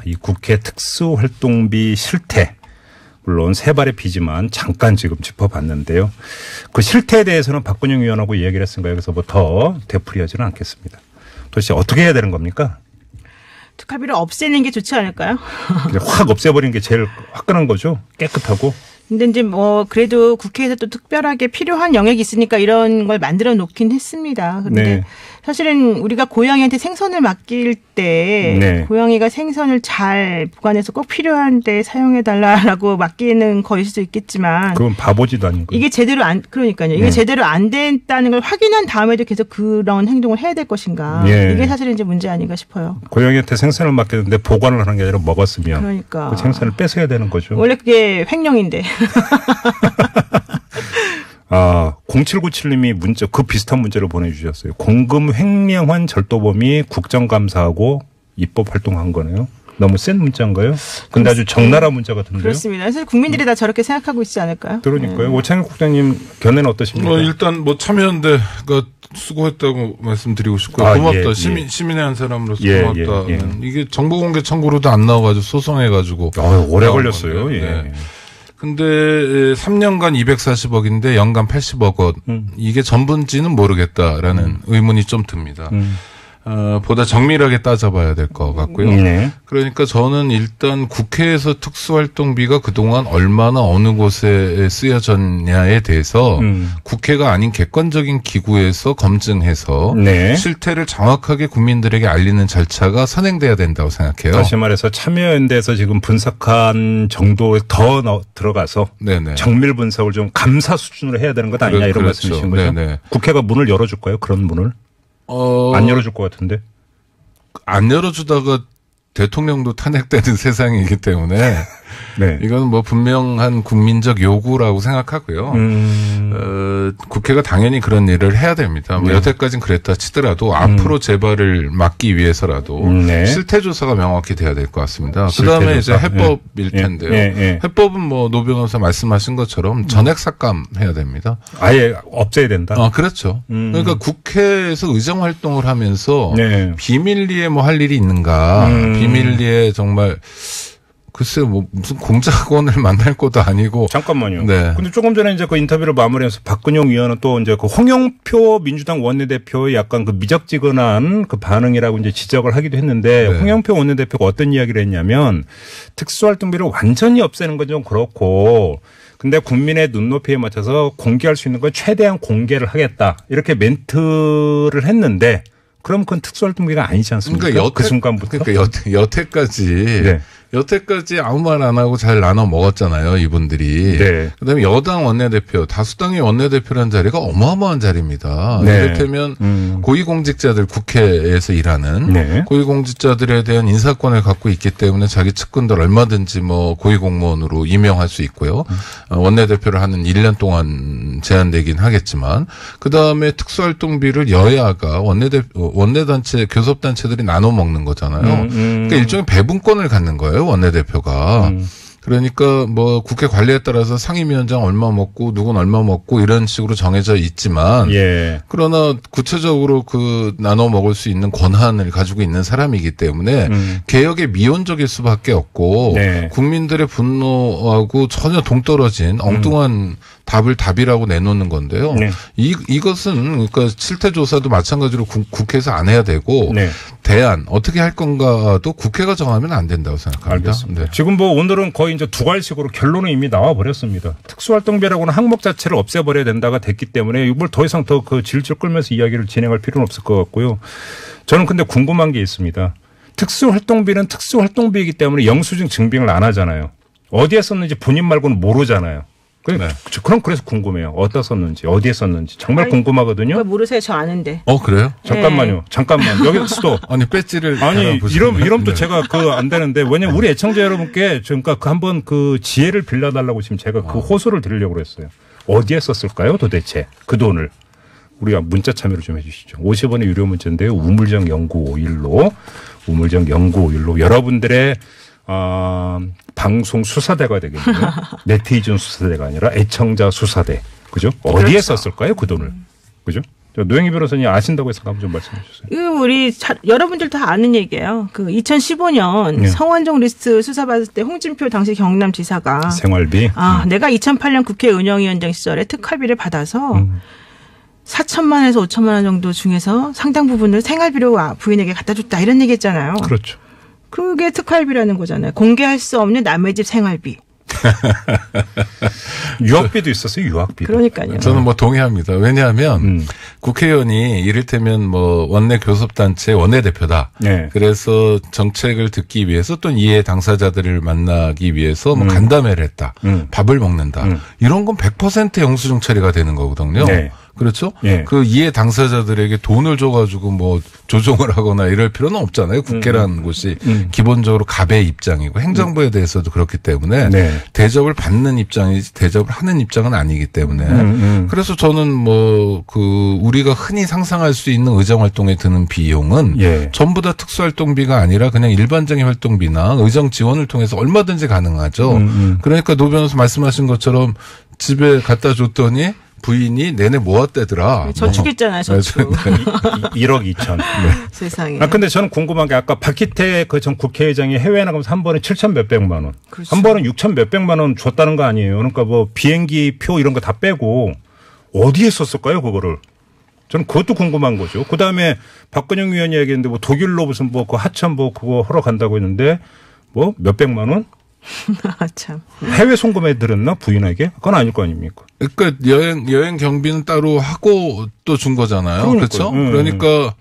이 국회 특수활동비 실태 물론 세 발의 비지만 잠깐 지금 짚어봤는데요. 그 실태에 대해서는 박근영 의원하고 이야기를 했으니까 여기서 뭐 더 되풀이하지는 않겠습니다. 도대체 어떻게 해야 되는 겁니까? 특활비를 없애는 게 좋지 않을까요? 확 없애버리는 게 제일 화끈한 거죠. 깨끗하고. 근데 이제 뭐 그래도 국회에서 또 특별하게 필요한 영역이 있으니까 이런 걸 만들어 놓긴 했습니다. 그런데 네. 사실은 우리가 고양이한테 생선을 맡길 때 네. 고양이가 생선을 잘 보관해서 꼭 필요한 데 사용해 달라라고 맡기는 거일 수도 있겠지만 그건 바보지도 아니고. 이게 제대로 그러니까요. 이게 제대로 안 됐다는 걸 확인한 다음에도 계속 그런 행동을 해야 될 것인가. 예. 이게 사실은 이제 문제 아닌가 싶어요. 고양이한테 생선을 맡겼는데 보관을 하는 게 아니라 먹었으면 그러니까 그 생선을 뺏어야 되는 거죠. 원래 그게 횡령인데. 0797님이 문자 그 비슷한 문자를 보내주셨어요. 공금 횡령한 절도범이 국정감사하고 입법 활동한 거네요. 너무 센 문자인가요? 근데 아주 적나라 문자 같은데요. 그렇습니다. 사실 국민들이 다 저렇게 생각하고 있지 않을까요? 그러니까요. 오창익 국장님 견해는 어떠십니까? 일단 뭐 참여연대가 수고했다고 말씀드리고 싶고요. 아, 고맙다. 예, 시민의 한 사람으로서 예, 고맙다. 예, 예. 이게 정보공개 청구로도 안 나와가지고 소송해가지고. 오래 걸렸어요. 건데, 예. 네. 근데 3년간 240억인데 연간 80억 원. 이게 전부인지는 모르겠다라는 의문이 좀 듭니다. 보다 정밀하게 따져봐야 될 것 같고요. 네. 그러니까 저는 일단 국회에서 특수활동비가 그동안 얼마나 어느 곳에 쓰여졌냐에 대해서 국회가 아닌 객관적인 기구에서 검증해서 네. 실태를 정확하게 국민들에게 알리는 절차가 선행돼야 된다고 생각해요. 다시 말해서 참여연대에서 지금 분석한 정도에 더 들어가서 네네. 정밀 분석을 좀 감사 수준으로 해야 되는 것 아니냐 이런 그렇죠. 말씀이신 거죠? 네네. 국회가 문을 열어줄까요? 그런 문을? 안 열어줄 것 같은데. 안 열어주다가 대통령도 탄핵되는 세상이기 때문에 네. 이건 뭐 분명한 국민적 요구라고 생각하고요. 국회가 당연히 그런 일을 해야 됩니다. 뭐 여태까지는 그랬다 치더라도 앞으로 재발을 막기 위해서라도 네. 실태 조사가 명확히 돼야 될 것 같습니다. 그다음에 이제 해법일 텐데요. 해법은 뭐 노 변호사 말씀하신 것처럼 전액 삭감해야 됩니다. 아예 없애야 된다. 그렇죠. 그러니까 국회에서 의정 활동을 하면서 네. 비밀리에 뭐 할 일이 있는가? 비밀리에 정말 글쎄요, 뭐, 무슨 공작원을 만날 것도 아니고. 잠깐만요. 네. 근데 조금 전에 이제 그 인터뷰를 마무리해서 박근영 의원은 또 이제 그 홍영표 민주당 원내대표의 약간 그 미적지근한 그 반응이라고 이제 지적을 하기도 했는데 네. 홍영표 원내대표가 어떤 이야기를 했냐면 특수활동비를 완전히 없애는 건 좀 그렇고 근데 국민의 눈높이에 맞춰서 공개할 수 있는 건 최대한 공개를 하겠다. 이렇게 멘트를 했는데 그럼 그건 특수활동비가 아니지 않습니까? 그러니까 그 순간부터. 그러니까 여태까지. 네. 여태까지 아무 말 안 하고 잘 나눠 먹었잖아요, 이분들이. 네. 그다음에 여당 원내대표, 다수당의 원내대표라는 자리가 어마어마한 자리입니다. 네. 이를테면 고위공직자들 국회에서 일하는 네. 고위공직자들에 대한 인사권을 갖고 있기 때문에 자기 측근들 얼마든지 뭐 고위공무원으로 임명할 수 있고요. 원내대표를 하는 1년 동안 제한되긴 하겠지만 그다음에 특수활동비를 여야가 원내단체, 교섭단체들이 나눠 먹는 거잖아요. 그러니까 일종의 배분권을 갖는 거예요. 원내대표가. 그러니까 뭐 국회 관리에 따라서 상임위원장 얼마 먹고 누군 얼마 먹고 이런 식으로 정해져 있지만 예. 그러나 구체적으로 그 나눠 먹을 수 있는 권한을 가지고 있는 사람이기 때문에 개혁에 미온적일 수밖에 없고 네. 국민들의 분노하고 전혀 동떨어진 엉뚱한 답이라고 내놓는 건데요. 네. 이것은 그러니까 실태 조사도 마찬가지로 국회에서 안 해야 되고 네. 대안 어떻게 할 건가도 국회가 정하면 안 된다고 생각합니다. 알겠습니다. 네. 지금 뭐 오늘은 거의 이제 두괄식으로 결론은 이미 나와 버렸습니다. 특수활동비라고는 항목 자체를 없애버려야 된다가 됐기 때문에 이걸 더 이상 더 그 질질 끌면서 이야기를 진행할 필요는 없을 것 같고요. 저는 근데 궁금한 게 있습니다. 특수활동비는 특수활동비이기 때문에 영수증 증빙을 안 하잖아요. 어디에 썼는지 본인 말고는 모르잖아요. 네. 그래서 궁금해요. 어디다 썼는지, 어디에 썼는지. 정말 궁금하거든요. 그걸 모르세요. 저 아는데. 그래요? 잠깐만요. 네. 잠깐만. 여기 수도. 아니, 배지를. 아니, 이러면 또 네. 제가 안 되는데, 왜냐면 우리 애청자 여러분께 그러니까 한번 그 지혜를 빌려달라고 지금 제가 그 호소를 드리려고 그랬어요. 어디에 썼을까요? 도대체 그 돈을. 우리가 문자 참여를 좀 해 주시죠. 50원의 유료 문자인데요. 우물정 0951로 여러분들의 방송 수사대가 되겠네요. 네티즌 수사대가 아니라 애청자 수사대. 그죠? 어디에 그렇죠. 썼을까요? 그 돈을. 그죠? 노영희 변호사님 아신다고 해서 한번 좀 말씀해 주세요. 이거 우리 여러분들 다 아는 얘기예요. 그 2015년 네. 성완종 리스트 수사받을 때 홍준표 당시 경남지사가 생활비. 내가 2008년 국회 운영위원장 시절에 특활비를 받아서 4천만에서 5천만 원 정도 중에서 상당 부분을 생활비로 부인에게 갖다 줬다 이런 얘기했잖아요. 그렇죠. 그게 특활비라는 거잖아요. 공개할 수 없는 남의 집 생활비. 유학비도 있었어요. 유학비도. 그러니까요. 저는 뭐 동의합니다. 왜냐하면 국회의원이 이를테면 뭐 원내 교섭단체 원내대표다. 네. 그래서 정책을 듣기 위해서 또는 이해 당사자들을 만나기 위해서 뭐 간담회를 했다. 밥을 먹는다. 이런 건 100% 영수증 처리가 되는 거거든요. 네. 그렇죠? 예. 그 이해 당사자들에게 돈을 줘가지고 뭐 조종을 하거나 이럴 필요는 없잖아요. 국회라는 곳이 기본적으로 갑의 입장이고 행정부에 대해서도 그렇기 때문에 네. 대접을 받는 입장이지 대접을 하는 입장은 아니기 때문에 그래서 저는 뭐 그 우리가 흔히 상상할 수 있는 의정 활동에 드는 비용은 예. 전부 다 특수활동비가 아니라 그냥 일반적인 활동비나 의정 지원을 통해서 얼마든지 가능하죠. 그러니까 노 변호사 말씀하신 것처럼 집에 갖다 줬더니 부인이 내내 모았대더라. 저축했잖아요, 저축. 1억 2천. 네. 세상에. 근데 저는 궁금한 게 아까 박희태 그 전 국회의장이 해외 나가면서 한 번에 7천 몇백만 원. 그렇죠. 한 번은 6천 몇백만 원 줬다는 거 아니에요. 그러니까 뭐 비행기 표 이런 거 다 빼고 어디에 썼을까요, 그거를? 저는 그것도 궁금한 거죠. 그 다음에 박근영 위원이 얘기했는데 뭐 독일로 무슨 뭐 그 하천 뭐 그거 하러 간다고 했는데 뭐 몇백만 원? 참. 해외 송금해 드렸나 부인에게? 그건 아닐 거 아닙니까? 그러니까 여행 경비는 따로 하고 또 준 거잖아요. 그렇죠? 그러니까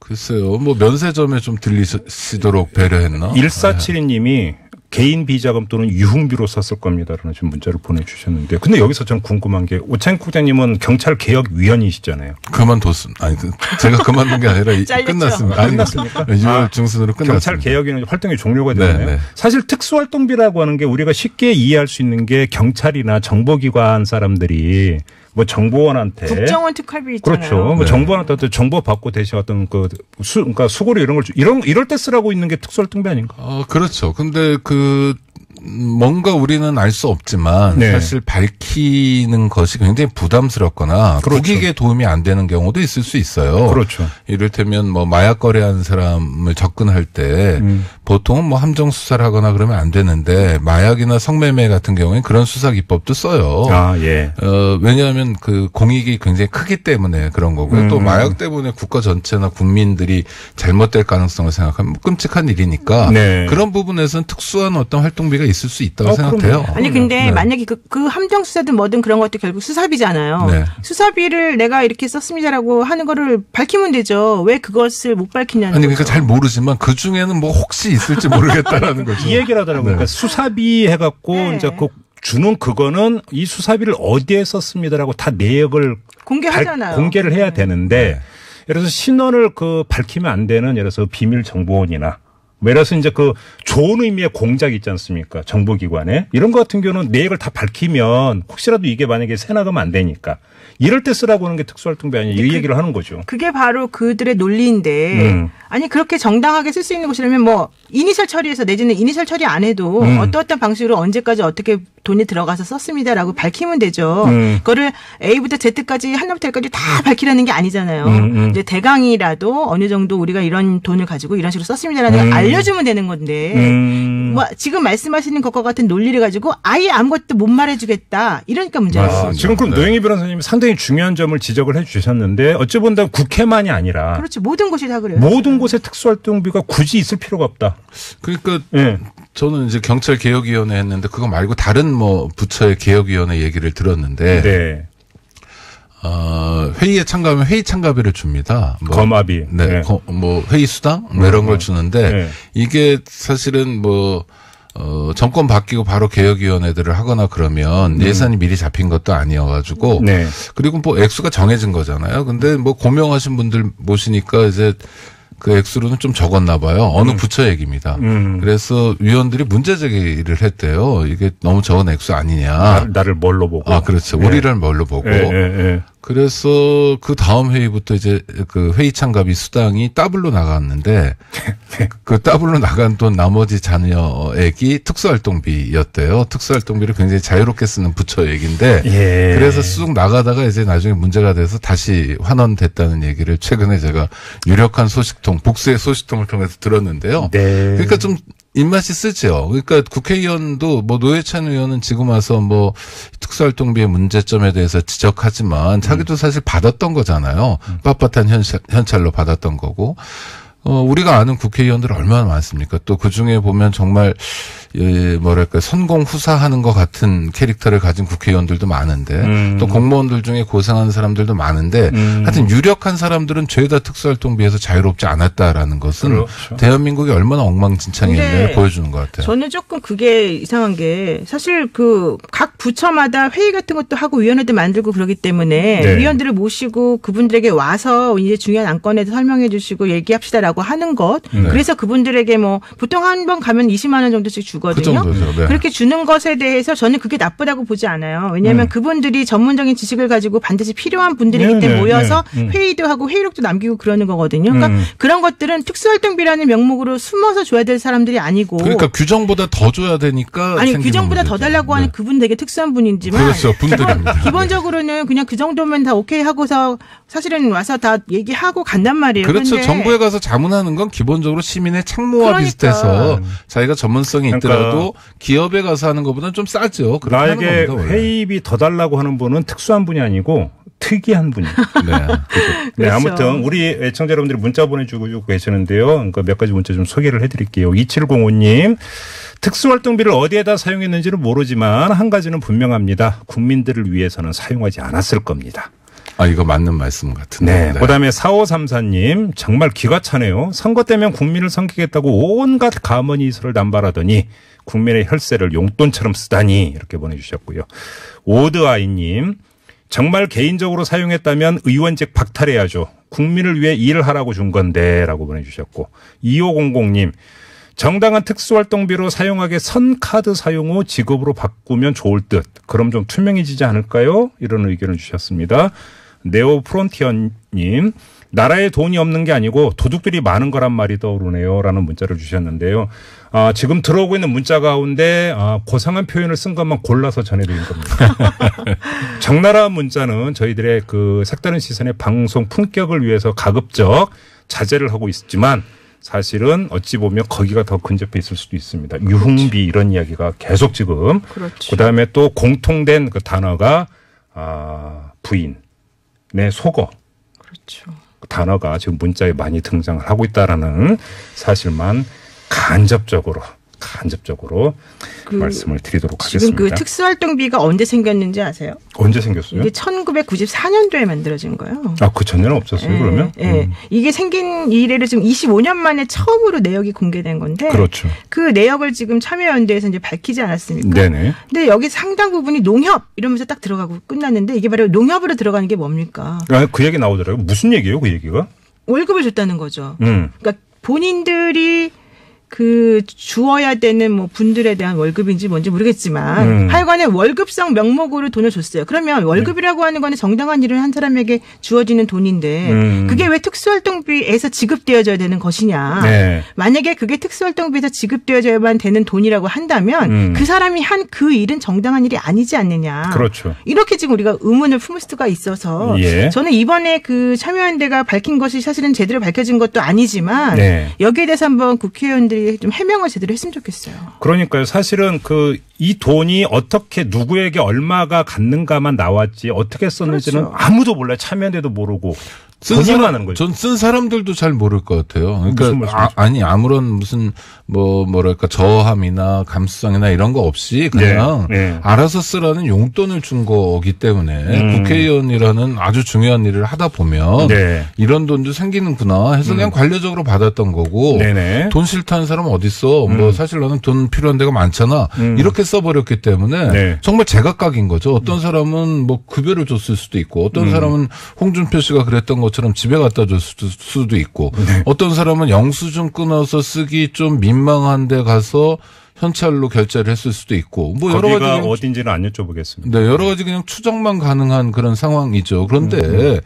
글쎄요. 뭐 면세점에 좀 들리시도록 배려했나? 1472님이 개인 비자금 또는 유흥비로 썼을 겁니다라는 지금 문자를 보내주셨는데, 근데 여기서 저는 궁금한 게 오창익 국장님은 경찰 개혁 위원이시잖아요. 그만뒀습니다. 아니 제가 그만둔 게 아니라 끝났습니다. 아니, 끝났습니까? 6월 중순으로 끝났습니다. 경찰 개혁위원 활동이 종료가 되네요. 네. 사실 특수활동비라고 하는 게 우리가 쉽게 이해할 수 있는 게 경찰이나 정보기관 사람들이 뭐 정보원한테 국정원 특활비 있잖아요. 그렇죠. 뭐 네. 정보원한테 정보 받고 대신 어떤 그러니까 수고료 이런 걸 이럴 때 쓰라고 있는 게 특수활동비 아닌가? 그렇죠. 근데 뭔가 우리는 알 수 없지만 네. 사실 밝히는 것이 굉장히 부담스럽거나 그렇죠. 국익에 도움이 안 되는 경우도 있을 수 있어요. 그렇죠. 이를테면 뭐 마약 거래하는 사람을 접근할 때 보통은 뭐 함정 수사를 하거나 그러면 안 되는데 마약이나 성매매 같은 경우에 그런 수사 기법도 써요. 아, 예. 왜냐하면 그 공익이 굉장히 크기 때문에 그런 거고요. 또 마약 때문에 국가 전체나 국민들이 잘못될 가능성을 생각하면 끔찍한 일이니까 네. 그런 부분에서는 특수한 어떤 활동비가 있을 수 있다고 생각해요. 그럼요. 아니 근데 네. 만약에 그 함정 수사든 뭐든 그런 것도 결국 수사비잖아요. 네. 수사비를 내가 이렇게 썼습니다라고 하는 거를 밝히면 되죠. 왜 그것을 못 밝히냐는 아니 거죠. 그러니까 잘 모르지만 그 중에는 뭐 혹시 있을지 모르겠다라는 거죠. 이 얘기를 하더라고요. 네. 그러니까 수사비 해갖고 네. 이제 그 주는 그거는 이 수사비를 어디에 썼습니다라고 다 내역을 공개하잖아요. 공개를 해야 되는데 네. 예를 들어서 신원을 밝히면 안 되는 예를 들어서 비밀 정보원이나 예를 들어서 이제 좋은 의미의 공작 있지 않습니까? 정보기관에. 이런 것 같은 경우는 내역을 다 밝히면 혹시라도 이게 만약에 새나가면 안 되니까. 이럴 때 쓰라고 하는 게 특수활동비 아니냐 이 얘기를 하는 거죠. 그게 바로 그들의 논리인데 아니 그렇게 정당하게 쓸 수 있는 곳이라면 뭐 이니셜 처리해서 내지는 이니셜 처리 안 해도 어떠한 방식으로 언제까지 어떻게 돈이 들어가서 썼습니다라고 밝히면 되죠. 그거를 A부터 Z까지 하나부터 L까지 다 밝히라는 게 아니잖아요. 이제 대강이라도 어느 정도 우리가 이런 돈을 가지고 이런 식으로 썼습니다라는 걸 알려주면 되는 건데 뭐 지금 말씀하시는 것과 같은 논리를 가지고 아예 아무것도 못 말해주겠다 이러니까 문제가 있습니다. 지금 그럼 네. 노영희 변호사님이 상당히 중요한 점을 지적을 해 주셨는데 어찌 본다면 국회만이 아니라 그렇죠. 모든 곳이 다 그래요. 모든 곳에 특수활동비가 굳이 있을 필요가 없다. 그러니까 예. 저는 이제 경찰 개혁위원회 했는데 그거 말고 다른 뭐 부처의 개혁위원회 얘기를 들었는데 네. 회의에 참가하면 회의 참가비를 줍니다. 뭐, 거마비. 네. 네. 뭐 회의 수당 뭐 이런 걸 주는데 네. 이게 사실은 뭐 정권 바뀌고 바로 개혁위원회들을 하거나 그러면 예산이 미리 잡힌 것도 아니어가지고 네. 그리고 뭐 액수가 정해진 거잖아요. 근데 뭐 고명하신 분들 모시니까 이제 그 액수로는 좀 적었나 봐요. 어느 부처 얘기입니다. 그래서 위원들이 문제 제기를 했대요. 이게 너무 적은 액수 아니냐. 나를 뭘로 보고. 그렇죠. 네. 우리를 뭘로 보고. 그래서 그 다음 회의부터 이제 그 회의 참가비 수당이 더블로 나갔는데 그 더블로 나간 돈 나머지 자녀액이 특수활동비였대요. 특수활동비를 굉장히 자유롭게 쓰는 부처 얘기인데 예. 그래서 쑥 나가다가 이제 나중에 문제가 돼서 다시 환원됐다는 얘기를 최근에 제가 유력한 소식통, 복수의 소식통을 통해서 들었는데요. 네. 그러니까 좀 입맛이 쓰죠. 그러니까 국회의원도 뭐 노회찬 의원은 지금 와서 뭐 특수활동비의 문제점에 대해서 지적하지만 자기도 사실 받았던 거잖아요. 빳빳한 현찰로 받았던 거고. 우리가 아는 국회의원들 얼마나 많습니까? 또 그 중에 보면 정말 뭐랄까 선공후사하는 것 같은 캐릭터를 가진 국회의원들도 많은데 또 공무원들 중에 고생하는 사람들도 많은데 하여튼 유력한 사람들은 죄다 특수활동비에서 자유롭지 않았다라는 것은 그렇죠. 대한민국이 얼마나 엉망진창이었는지 보여주는 것 같아요. 저는 조금 그게 이상한 게 사실 그 각 부처마다 회의 같은 것도 하고 위원회도 만들고 그러기 때문에 네. 위원들을 모시고 그분들에게 와서 이제 중요한 안건에 설명해 주시고 얘기합시다라고 하는 것. 그래서 그분들에게 뭐 보통 한 번 가면 20만 원 정도씩 주거든요. 그 정도죠. 네. 그렇게 주는 것에 대해서 저는 그게 나쁘다고 보지 않아요. 왜냐하면 그분들이 전문적인 지식을 가지고 반드시 필요한 분들이기 때문에 모여서 회의도 하고 회의록도 남기고 그러는 거거든요. 그러니까 그런 것들은 특수활동비라는 명목으로 숨어서 줘야 될 사람들이 아니고. 그러니까 규정보다 더 줘야 되니까. 아니 규정보다 문제죠. 더 달라고 하는 그분 되게 특수한 분이지만. 그렇죠. 분들입니다. 기본적으로는 그냥 그 정도면 다 오케이 하고서 사실은 와서 다 얘기하고 간단 말이에요. 그렇죠. 근데 정부에 가서 자문하는 건 기본적으로 시민의 책무와 그러니까. 비슷해서 자기가 전문성이 그러니까 있더라도 기업에 가서 하는 것보다는 좀 싸죠. 그렇게 나에게 하는 겁니다, 원래. 회의비 더 달라고 하는 분은 특수한 분이 아니고 특이한 분이에요. 네. 네, 그렇죠. 아무튼 우리 애청자 여러분들이 문자 보내주고 계시는데요. 그러니까 몇 가지 문자 좀 소개를 해드릴게요. 2705님. 특수활동비를 어디에다 사용했는지는 모르지만 한 가지는 분명합니다. 국민들을 위해서는 사용하지 않았을 겁니다. 아, 이거 맞는 말씀 같은데. 네. 그다음에 4534님. 정말 기가 차네요. 선거 때면 국민을 섬기겠다고 온갖 가머니 이설을 남발하더니 국민의 혈세를 용돈처럼 쓰다니 이렇게 보내주셨고요. 오드아이님. 정말 개인적으로 사용했다면 의원직 박탈해야죠. 국민을 위해 일을 하라고 준 건데 라고 보내주셨고 2500님. 정당한 특수활동비로 사용하게 선 카드 사용 후 지급으로 바꾸면 좋을 듯. 그럼 좀 투명해지지 않을까요? 이런 의견을 주셨습니다. 네오 프론티어님. 나라에 돈이 없는 게 아니고 도둑들이 많은 거란 말이 떠오르네요. 라는 문자를 주셨는데요. 지금 들어오고 있는 문자 가운데 고상한 표현을 쓴 것만 골라서 전해드린 겁니다. 적나라한 문자는 저희들의 그 색다른 시선의 방송 품격을 위해서 가급적 자제를 하고 있지만 사실은 어찌 보면 거기가 더 근접해 있을 수도 있습니다. 유흥비 이런 이야기가 계속 지금. 그렇죠. 그다음에 또 공통된 그 단어가 부인의 속어. 그렇죠. 그 단어가 지금 문자에 많이 등장을 하고 있다라는 사실만 간접적으로 말씀을 드리도록 지금 하겠습니다. 그 특수활동비가 언제 생겼는지 아세요? 언제 생겼어요? 이게 1994년도에 만들어진 거예요. 그 전에는 없었어요, 그러면? 네. 이게 생긴 이래로 지금 25년 만에 처음으로 내역이 공개된 건데. 그렇죠. 그 내역을 지금 참여연대에서 이제 밝히지 않았습니까? 네네. 근데 여기 상당 부분이 농협 이러면서 딱 들어가고 끝났는데 이게 바로 농협으로 들어가는 게 뭡니까? 그 얘기 나오더라고요. 무슨 얘기예요, 그 얘기가? 월급을 줬다는 거죠. 그러니까 본인들이 그 주어야 되는 뭐 분들에 대한 월급인지 뭔지 모르겠지만 하여간에 월급상 명목으로 돈을 줬어요. 그러면 월급이라고 하는 거는 정당한 일을 한 사람에게 주어지는 돈인데 그게 왜 특수활동비에서 지급되어져야 되는 것이냐. 네. 만약에 그게 특수활동비에서 지급되어져야만 되는 돈이라고 한다면 그 사람이 한 그 일은 정당한 일이 아니지 않느냐. 그렇죠. 이렇게 지금 우리가 의문을 품을 수가 있어서 예. 저는 이번에 그 참여연대가 밝힌 것이 사실은 제대로 밝혀진 것도 아니지만 네. 여기에 대해서 한번 국회의원들이 좀 해명을 제대로 했으면 좋겠어요. 그러니까요. 사실은 이 돈이 어떻게 누구에게 얼마가 갔는가만 나왔지 어떻게 썼는지는 그렇죠. 아무도 몰라요. 참여연대도 모르고. 쓴 사람, 전 쓴 사람들도 잘 모를 것 같아요. 그러니까 아무런 무슨 뭐랄까 저함이나 감수성이나 이런 거 없이 그냥 네. 알아서 쓰라는 용돈을 준 거기 때문에 국회의원이라는 아주 중요한 일을 하다 보면 네. 이런 돈도 생기는구나 해서 그냥 관례적으로 받았던 거고 네네. 돈 싫다는 사람 어디 있어? 뭐 사실 나는 돈 필요한 데가 많잖아. 이렇게 써버렸기 때문에 네. 정말 제각각인 거죠. 어떤 사람은 뭐 급여를 줬을 수도 있고 어떤 사람은 홍준표 씨가 그랬던 것처럼 집에 갖다 줬을 수도 있고 네. 어떤 사람은 영수증 끊어서 쓰기 좀 민망한 데 가서 현찰로 결제를 했을 수도 있고 뭐 여러 거기가 가지 어딘지는 안 여쭤보겠습니다. 네, 여러 가지 그냥 추정만 가능한 그런 상황이죠. 그런데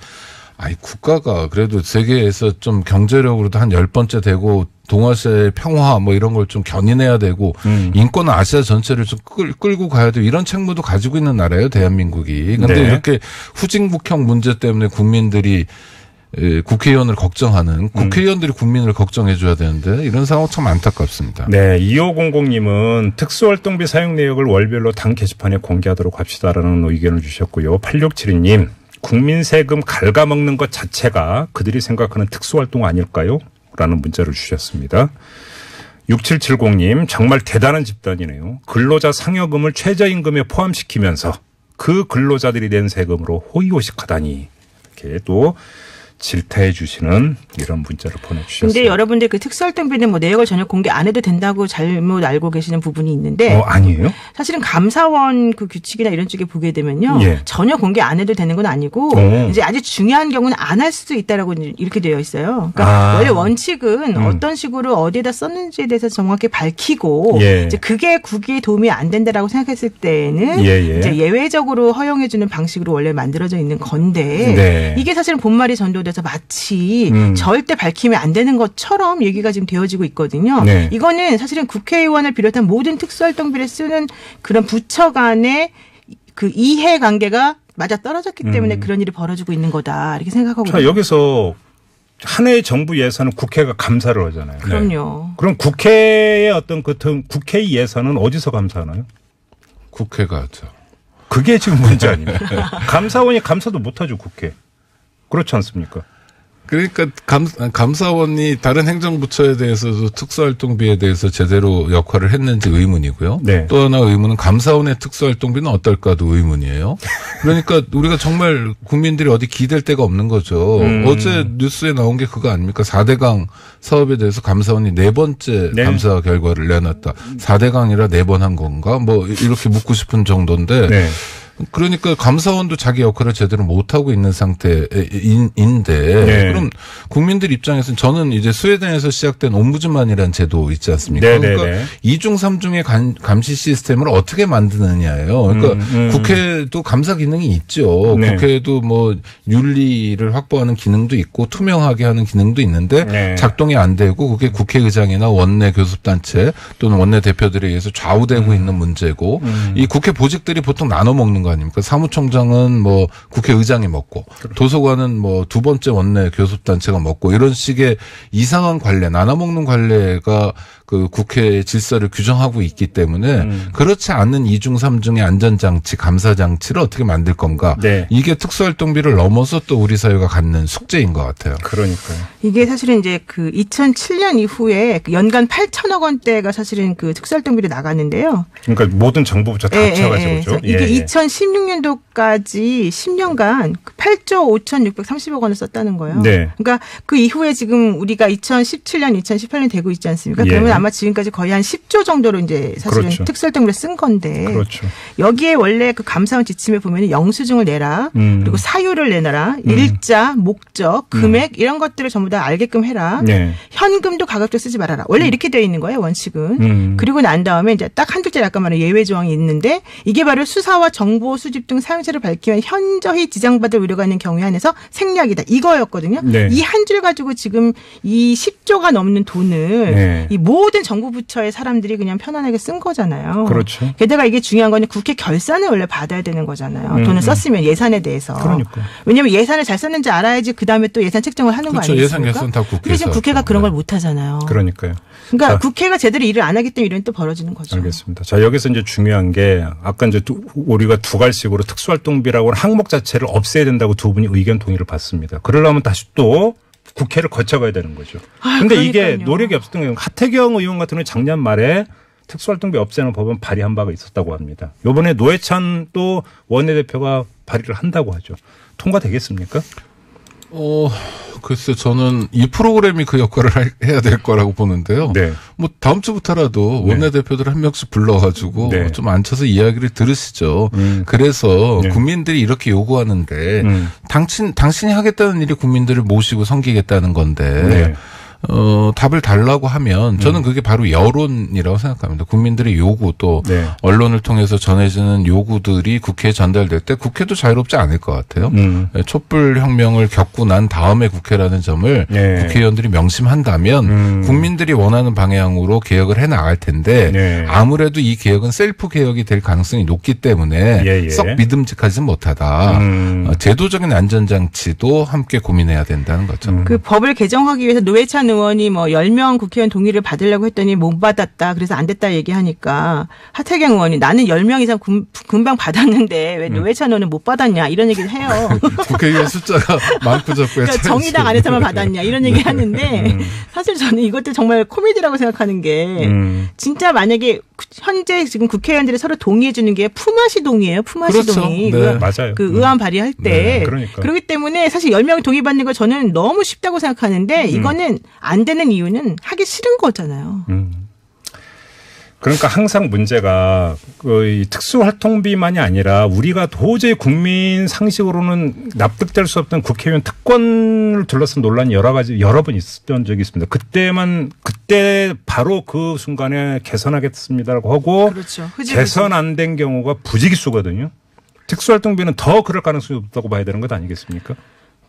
국가가 그래도 세계에서 좀 경제력으로도 한 10번째 되고 동아시아의 평화 뭐 이런 걸 좀 견인해야 되고 인권은 아시아 전체를 좀 끌고 가야 되고 이런 책무도 가지고 있는 나라예요, 대한민국이. 근데 네. 이렇게 후진국형 문제 때문에 국민들이 국회의원을 걱정하는 국회의원들이 국민을 걱정해 줘야 되는데 이런 상황 참 안타깝습니다. 네, 2500님은 특수활동비 사용 내역을 월별로 당 게시판에 공개하도록 합시다라는 의견을 주셨고요. 8672님, 국민 세금 갉아먹는 것 자체가 그들이 생각하는 특수활동 아닐까요? 라는 문자를 주셨습니다. 6770님, 정말 대단한 집단이네요. 근로자 상여금을 최저임금에 포함시키면서 그 근로자들이 낸 세금으로 호의호식하다니. 이렇게 또 질타해 주시는 이런 문자를 보내주셨습니다. 근데 여러분들 그 특수활동비는 뭐 내역을 전혀 공개 안 해도 된다고 잘못 알고 계시는 부분이 있는데. 아니에요? 사실은 감사원 그 규칙이나 이런 쪽에 보게 되면요. 예. 전혀 공개 안 해도 되는 건 아니고 이제 아주 중요한 경우는 안 할 수도 있다라고 이렇게 되어 있어요. 그러니까 원래 원칙은 어떤 식으로 어디에다 썼는지에 대해서 정확히 밝히고 예. 이제 그게 국익에 도움이 안 된다라고 생각했을 때는 예. 이제 예외적으로 허용해 주는 방식으로 원래 만들어져 있는 건데 네. 이게 사실은 본말이 전도돼서 마치 절대 밝히면 안 되는 것처럼 얘기가 지금 되어지고 있거든요. 네. 이거는 사실은 국회의원을 비롯한 모든 특수활동비를 쓰는 그런 부처 간의 그 이해 관계가 맞아 떨어졌기 때문에 그런 일이 벌어지고 있는 거다 이렇게 생각하고. 자, 여기서 한 해의 정부 예산은 국회가 감사를 하잖아요. 그럼요. 그럼 국회의 어떤 국회 예산은 어디서 감사하나요? 국회가 하죠. 그게 지금 문제 아닙니까? 감사원이 감사도 못하죠, 국회. 그렇지 않습니까? 그러니까 감사원이 다른 행정부처에 대해서도 특수활동비에 대해서 제대로 역할을 했는지 의문이고요. 네. 또 하나 의문은 감사원의 특수활동비는 어떨까도 의문이에요. 그러니까 우리가 정말 국민들이 어디 기댈 데가 없는 거죠. 어제 뉴스에 나온 게 그거 아닙니까? 4대강 사업에 대해서 감사원이 4번째 네. 감사 결과를 내놨다. 4대강이라 4번 한 건가? 뭐 이렇게 묻고 싶은 정도인데 네. 그러니까 감사원도 자기 역할을 제대로 못하고 있는 상태인데 네. 그럼 국민들 입장에서는 저는 이제 스웨덴에서 시작된 옴부즈만이라는 제도 있지 않습니까? 네, 그러니까 네, 네. 2중 3중의 감시 시스템을 어떻게 만드느냐예요. 그러니까 국회도 감사 기능이 있죠. 네. 국회도 뭐 윤리를 확보하는 기능도 있고 투명하게 하는 기능도 있는데 네. 작동이 안 되고 그게 국회의장이나 원내 교섭단체 또는 원내 대표들에 의해서 좌우되고 있는 문제고 이 국회 보직들이 보통 나눠 먹는 거 아닙니까? 사무총장은 뭐 국회의장이 먹고 도서관은 뭐 2번째 원내 교섭단체가 먹고 이런 식의 이상한 관례, 나눠먹는 관례가 그 국회의 질서를 규정하고 있기 때문에 그렇지 않은 2중 3중의 안전장치, 감사장치를 어떻게 만들 건가. 네. 이게 특수활동비를 넘어서 또 우리 사회가 갖는 숙제인 것 같아요. 그러니까요. 이게 사실은 이제 그 2007년 이후에 연간 8천억 원대가 사실은 그 특수활동비로 나갔는데요. 그러니까 모든 정부 부처 다 합쳐가지고죠. 이게 2016년도까지 10년간 8조 5,630억 원을 썼다는 거예요. 네. 그러니까 그 이후에 지금 우리가 2017년, 2018년 되고 있지 않습니까? 예. 그러면 아마 지금까지 거의 한 10조 정도로 이제 사실은 그렇죠. 특수활동비를 쓴 건데. 그렇죠. 여기에 원래 그 감사원 지침에 보면 영수증을 내라. 그리고 사유를 내놔라. 일자, 목적, 금액 이런 것들을 전부 다 알게끔 해라. 네. 현금도 가급적 쓰지 말아라. 원래 이렇게 되어 있는 거예요, 원칙은. 그리고 난 다음에 이제 딱 한 줄짜리 아까 말한 예외 조항이 있는데 이게 바로 수사와 정보 수집 등 사용자를 밝히면 현저히 지장받을 우려가 있는 경우에 한해서 생략이다. 이거였거든요. 네. 이 한 줄 가지고 지금 이 10조가 넘는 돈을 네. 이 모든 정부 부처의 사람들이 그냥 편안하게 쓴 거잖아요. 그렇죠. 게다가 이게 중요한 거는 국회 결산을 원래 받아야 되는 거잖아요. 돈을 썼으면 예산에 대해서. 그러니까. 왜냐하면 예산을 잘 썼는지 알아야지 그다음에 또 예산 책정을 하는 그렇죠. 거 아니겠습니까? 예산 결산 다 국회에서 근데 지금 국회가 하죠. 그런 걸 네. 못 하잖아요. 그러니까요. 그러니까 자. 국회가 제대로 일을 안 하기 때문에 이런 또 벌어지는 거죠. 알겠습니다. 자, 여기서 이제 중요한 게 아까 이제 우리가 두 갈식으로 특수활동비라고 하는 항목 자체를 없애야 된다고 두 분이 의견 동의를 받습니다. 그러려면 다시 또 국회를 거쳐가야 되는 거죠. 그런데 이게 그러니까요. 노력이 없었던 거예요. 하태경 의원 같은 경우는 작년 말에 특수활동비 없애는 법은 발의한 바가 있었다고 합니다. 이번에 노회찬 또 원내대표가 발의를 한다고 하죠. 통과되겠습니까? 글쎄 저는 이 프로그램이 그 역할을 해야 될 거라고 보는데요. 네. 뭐 다음 주부터라도 네. 원내대표들 한 명씩 불러가지고 네. 좀 앉혀서 이야기를 들으시죠. 그래서 네. 국민들이 이렇게 요구하는데 당신이 하겠다는 일이 국민들을 모시고 섬기겠다는 건데 네. 답을 달라고 하면 저는 그게 바로 여론이라고 생각합니다. 국민들의 요구 또 네. 언론을 통해서 전해지는 요구들이 국회에 전달될 때 국회도 자유롭지 않을 것 같아요. 촛불혁명을 겪고 난 다음에 국회라는 점을 네. 국회의원들이 명심한다면 국민들이 원하는 방향으로 개혁을 해나갈 텐데 네. 아무래도 이 개혁은 셀프 개혁이 될 가능성이 높기 때문에 예. 썩 믿음직하지는 못하다. 제도적인 안전장치도 함께 고민해야 된다는 거죠. 그 법을 개정하기 위해서 노회찬 의원이 뭐 10명 국회의원 동의를 받으려고 했더니 못 받았다. 그래서 안 됐다 얘기하니까 하태경 의원이 나는 10명 이상 금방 받았는데 왜 노회찬 의원은 못 받았냐 이런 얘기를 해요. 국회의원 숫자가 많고 적고의 그러니까 정의당 안에서만 받았냐 이런 얘기 하는데 사실 저는 이것도 정말 코미디라고 생각하는 게 진짜 만약에 현재 지금 국회의원들이 서로 동의해 주는 게 품앗이 동의예요. 품앗이 그렇죠. 동의. 네. 맞아요. 그 의안 발의할 때. 네. 그러니까. 그렇기 때문에 사실 10명 동의받는 거 저는 너무 쉽다고 생각하는데 이거는 안 되는 이유는 하기 싫은 거잖아요. 그러니까 항상 문제가 이 특수활동비만이 아니라 우리가 도저히 국민 상식으로는 납득될 수 없던 국회의원 특권을 둘러싼 논란이 여러 번 있었던 적이 있습니다. 그때 바로 그 순간에 개선하겠습니다라고 하고 그렇죠. 개선 안 된 경우가 부지기수거든요. 특수활동비는 더 그럴 가능성이 없다고 봐야 되는 것 아니겠습니까?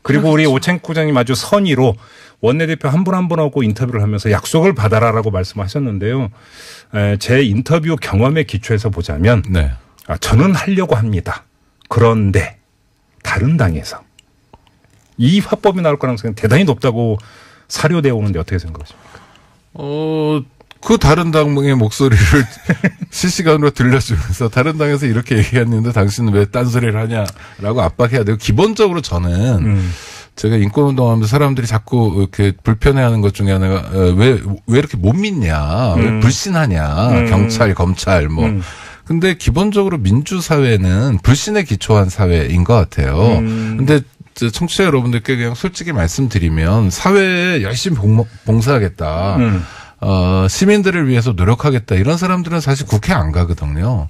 그리고 그렇죠. 우리 오창익 국장님 아주 선의로 원내대표 한 분 한 분하고 인터뷰를 하면서 약속을 받아라라고 말씀하셨는데요. 제 인터뷰 경험에 기초해서 보자면 네. 저는 하려고 합니다. 그런데 다른 당에서 이 화법이 나올 가능성이 대단히 높다고 사료되어 오는데 어떻게 생각하십니까? 그 다른 당의 목소리를 실시간으로 들려주면서 다른 당에서 이렇게 얘기했는데 당신은 왜 딴소리를 하냐라고 압박해야 되고 기본적으로 저는 제가 인권운동하면서 사람들이 자꾸 이렇게 불편해하는 것 중에 하나가 왜 이렇게 못 믿냐, 왜 불신하냐, 경찰, 검찰 뭐. 근데 기본적으로 민주사회는 불신에 기초한 사회인 것 같아요. 근데 청취자 여러분들께 그냥 솔직히 말씀드리면 사회에 열심히 봉사하겠다. 시민들을 위해서 노력하겠다. 이런 사람들은 사실 국회 안 가거든요.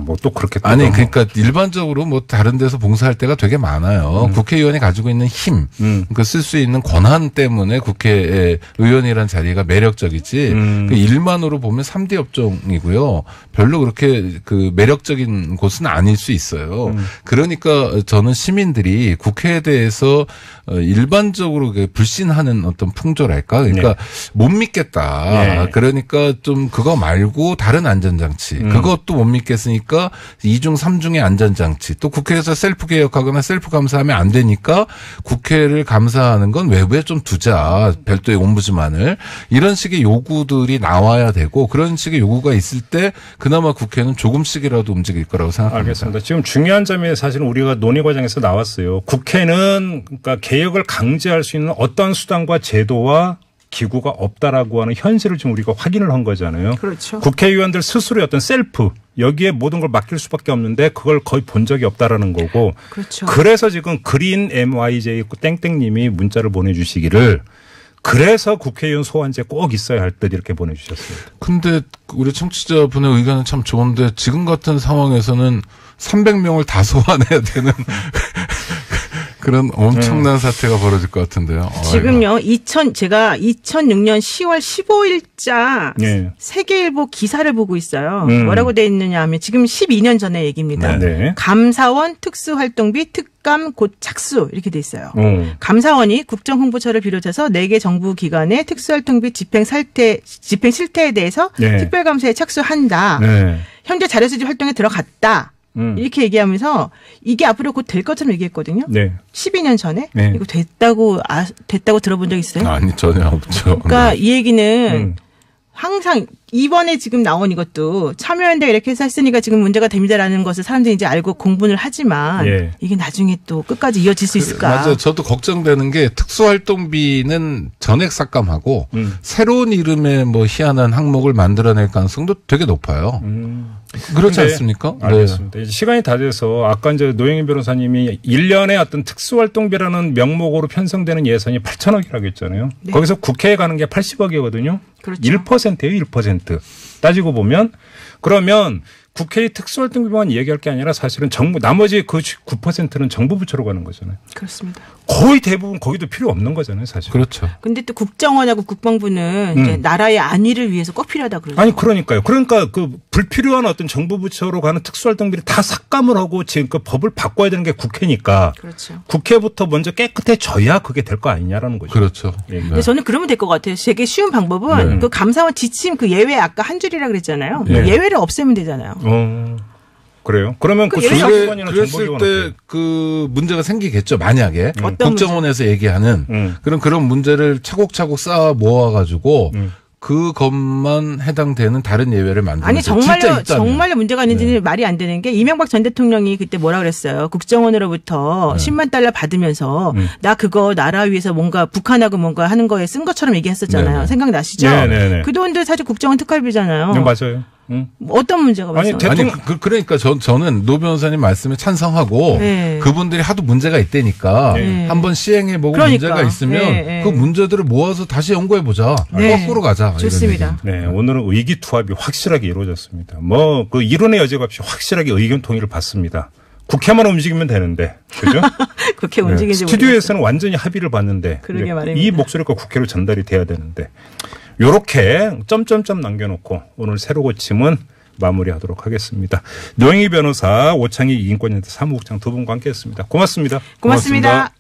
뭐 또 그렇게 아니 그러니까 일반적으로 뭐 다른 데서 봉사할 때가 되게 많아요. 국회의원이 가지고 있는 힘, 그 쓸 수 있는 권한 때문에 국회 의원이란 자리가 매력적이지. 그 일만으로 보면 3대 업종이고요. 별로 그렇게 그 매력적인 곳은 아닐 수 있어요. 그러니까 저는 시민들이 국회에 대해서 일반적으로 불신하는 어떤 풍조랄까. 그러니까 네. 못 믿겠다. 네. 그러니까 좀 그거 말고 다른 안전장치. 그것도 못 믿겠으니. 그러니까 2중 3중의 안전장치 또 국회에서 셀프 개혁하거나 셀프 감사하면 안 되니까 국회를 감사하는 건 외부에 좀 두자 별도의 옴부즈만을 이런 식의 요구들이 나와야 되고 그런 식의 요구가 있을 때 그나마 국회는 조금씩이라도 움직일 거라고 생각합니다. 알겠습니다. 지금 중요한 점이 사실은 우리가 논의 과정에서 나왔어요. 국회는 그러니까 개혁을 강제할 수 있는 어떤 수단과 제도와 기구가 없다라고 하는 현실을 지금 우리가 확인을 한 거잖아요. 그렇죠. 국회의원들 스스로의 어떤 셀프 여기에 모든 걸 맡길 수밖에 없는데 그걸 거의 본 적이 없다라는 거고. 그렇죠. 그래서 지금 그린 MYJ 땡땡님이 문자를 보내주시기를 그래서 국회의원 소환제 꼭 있어야 할 듯 이렇게 보내주셨습니다. 근데 우리 청취자분의 의견은 참 좋은데 지금 같은 상황에서는 300명을 다 소환해야 되는 그런 엄청난 사태가 벌어질 것 같은데요. 지금요, 제가 2006년 10월 15일자 네. 세계일보 기사를 보고 있어요. 뭐라고 돼 있느냐 하면 지금 12년 전의 얘기입니다. 네. 감사원 특수활동비 특감 곧 착수 이렇게 돼 있어요. 감사원이 국정홍보처를 비롯해서 4개 정부기관의 특수활동비 집행 실태에 대해서 네. 특별감사에 착수한다. 네. 현재 자료수집 활동에 들어갔다. 이렇게 얘기하면서 이게 앞으로 곧 될 것처럼 얘기했거든요. 네. 12년 전에 네. 이거 됐다고 들어본 적 있어요? 아니 전혀 없죠. 그러니까 이 얘기는 항상 이번에 지금 나온 이것도 참여연대가 이렇게 해서 했으니까 지금 문제가 됩니다라는 것을 사람들이 이제 알고 공분을 하지만 예. 이게 나중에 또 끝까지 이어질 수 있을까? 맞아요. 저도 걱정되는 게 특수활동비는 전액 삭감하고 새로운 이름의 뭐 희한한 항목을 만들어낼 가능성도 되게 높아요. 그렇지 않습니까? 알겠습니다. 네. 이제 시간이 다 돼서 아까 이제 노영인 변호사님이 1년에 어떤 특수활동비라는 명목으로 편성되는 예산이 8천억이라고 했잖아요. 네. 거기서 국회에 가는 게 80억이거든요. 그렇죠. 1%예요, 1%. 따지고 보면 그러면 국회의 특수활동비만 얘기할 게 아니라 사실은 정부 나머지 그 9%는 정부 부처로 가는 거잖아요. 그렇습니다. 거의 대부분 거기도 필요 없는 거잖아요, 사실. 그렇죠. 근데 또 국정원하고 국방부는 이제 나라의 안위를 위해서 꼭 필요하다 그러죠. 아니 그러니까요. 그러니까 그 불필요한 어떤 정부 부처로 가는 특수활동비를 다 삭감을 하고 지금 그 법을 바꿔야 되는 게 국회니까. 그렇죠. 국회부터 먼저 깨끗해져야 그게 될 거 아니냐라는 거죠. 그렇죠. 근데 저는 그러면 될 것 같아요. 되게 쉬운 방법은 네. 그 감사원 지침 그 예외 아까 한 줄이라 그랬잖아요. 네. 예외를 없애면 되잖아요. 그래요? 그러면 그 예외 수사기관이나 그랬을 정보기관 때 그 문제가 생기겠죠. 만약에 어떤 국정원에서 얘기하는 그런 문제를 차곡차곡 쌓아 모아가지고 그것만 해당되는 다른 예외를 만드는 아니 진짜 정말로 문제가 있는지는 말이 안 되는 게 이명박 전 대통령이 그때 뭐라 그랬어요. 국정원으로부터 10만 달러 받으면서 나 그거 나라 위해서 뭔가 북한하고 뭔가 하는 거에 쓴 것처럼 얘기했었잖아요. 네네. 생각나시죠? 네네네. 그 돈들 사실 국정원 특활비잖아요. 네, 맞아요. 어떤 문제가 아니, 발생? 아니 그러니까 저는 노 변호사님 말씀에 찬성하고 네. 그분들이 하도 문제가 있다니까 네. 한번 시행해보고 그러니까. 문제가 있으면 네. 그 문제들을 모아서 다시 연구해보자. 네. 거꾸로 가자. 이런 좋습니다. 네, 오늘은 의기투합이 확실하게 이루어졌습니다. 뭐 그 이론의 여지가 없이 확실하게 의견 통일을 받습니다. 국회만 움직이면 되는데, 그죠? 그렇게 움직이는지 스튜디오에서는 완전히 합의를 봤는데, 그러게 말입니다. 이 목소리가 국회로 전달이 돼야 되는데, 요렇게 점점점 남겨놓고 오늘 새로 고침은 마무리하도록 하겠습니다. 노영희 변호사, 오창희 이인권연대 사무국장 두 분과 함께했습니다. 고맙습니다. 고맙습니다.